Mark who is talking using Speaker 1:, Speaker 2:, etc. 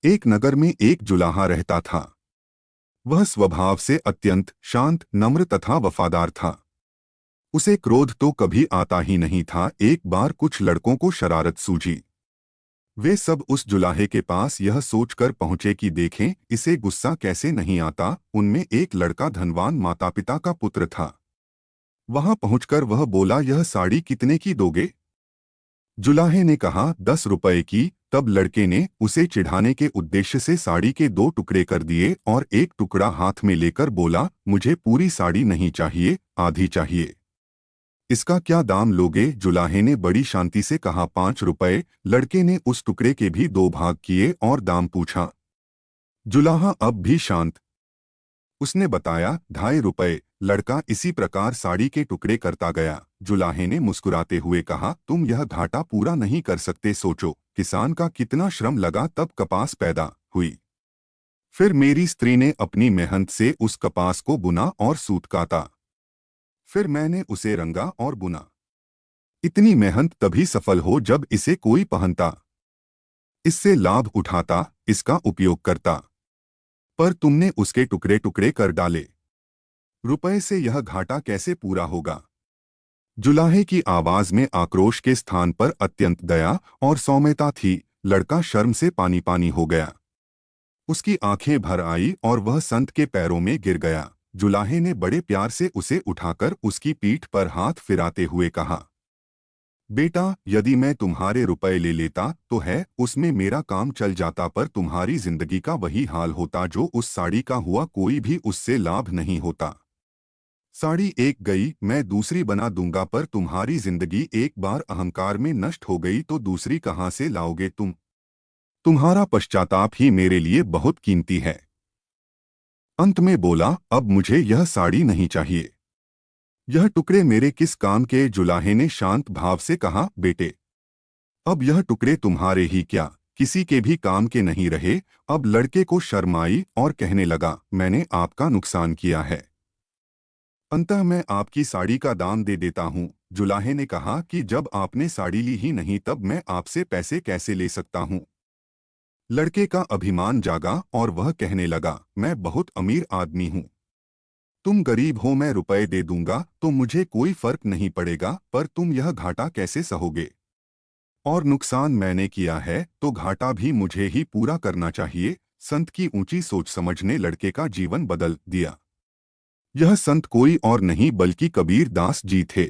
Speaker 1: एक नगर में एक जुलाहा रहता था। वह स्वभाव से अत्यंत शांत, नम्र तथा वफादार था। उसे क्रोध तो कभी आता ही नहीं था। एक बार कुछ लड़कों को शरारत सूझी। वे सब उस जुलाहे के पास यह सोचकर पहुंचे कि देखें इसे गुस्सा कैसे नहीं आता। उनमें एक लड़का धनवान माता पिता का पुत्र था। वहां पहुंचकर वह बोला, यह साड़ी कितने की दोगे? जुलाहे ने कहा, 10 रुपए की। तब लड़के ने उसे चिढ़ाने के उद्देश्य से साड़ी के 2 टुकड़े कर दिए और एक टुकड़ा हाथ में लेकर बोला, मुझे पूरी साड़ी नहीं चाहिए, आधी चाहिए। इसका क्या दाम लोगे? जुलाहे ने बड़ी शांति से कहा, 5 रुपए। लड़के ने उस टुकड़े के भी 2 भाग किए और दाम पूछा। जुलाहा अब भी शांत। उसने बताया, 2.5 रुपए। लड़का इसी प्रकार साड़ी के टुकड़े करता गया। जुलाहे ने मुस्कुराते हुए कहा, तुम यह घाटा पूरा नहीं कर सकते। सोचो किसान का कितना श्रम लगा तब कपास पैदा हुई। फिर मेरी स्त्री ने अपनी मेहनत से उस कपास को बुना और सूत काता। फिर मैंने उसे रंगा और बुना। इतनी मेहनत तभी सफल हो जब इसे कोई पहनता, इससे लाभ उठाता, इसका उपयोग करता। पर तुमने उसके टुकड़े टुकड़े कर डाले। रुपए से यह घाटा कैसे पूरा होगा? जुलाहे की आवाज में आक्रोश के स्थान पर अत्यंत दया और सौम्यता थी। लड़का शर्म से पानी पानी हो गया। उसकी आंखें भर आई और वह संत के पैरों में गिर गया। जुलाहे ने बड़े प्यार से उसे उठाकर उसकी पीठ पर हाथ फिराते हुए कहा, बेटा, यदि मैं तुम्हारे रुपए ले लेता तो है उसमें मेरा काम चल जाता, पर तुम्हारी जिंदगी का वही हाल होता जो उस साड़ी का हुआ। कोई भी उससे लाभ नहीं होता। साड़ी एक गई, मैं दूसरी बना दूंगा, पर तुम्हारी जिंदगी एक बार अहंकार में नष्ट हो गई तो दूसरी कहां से लाओगे तुम? तुम्हारा पश्चाताप ही मेरे लिए बहुत कीमती है। अंत में बोला, अब मुझे यह साड़ी नहीं चाहिए। यह टुकड़े मेरे किस काम के? जुलाहे ने शांत भाव से कहा, बेटे, अब यह टुकड़े तुम्हारे ही क्या, किसी के भी काम के नहीं रहे। अब लड़के को शर्म आई और कहने लगा, मैंने आपका नुकसान किया है, अंततः मैं आपकी साड़ी का दाम दे देता हूँ। जुलाहे ने कहा कि जब आपने साड़ी ली ही नहीं तब मैं आपसे पैसे कैसे ले सकता हूँ? लड़के का अभिमान जागा और वह कहने लगा, मैं बहुत अमीर आदमी हूँ। तुम गरीब हो, मैं रुपए दे दूंगा तो मुझे कोई फर्क नहीं पड़ेगा, पर तुम यह घाटा कैसे सहोगे? और नुकसान मैंने किया है तो घाटा भी मुझे ही पूरा करना चाहिए। संत की ऊंची सोच समझ ने लड़के का जीवन बदल दिया। यह संत कोई और नहीं बल्कि कबीर दास जी थे।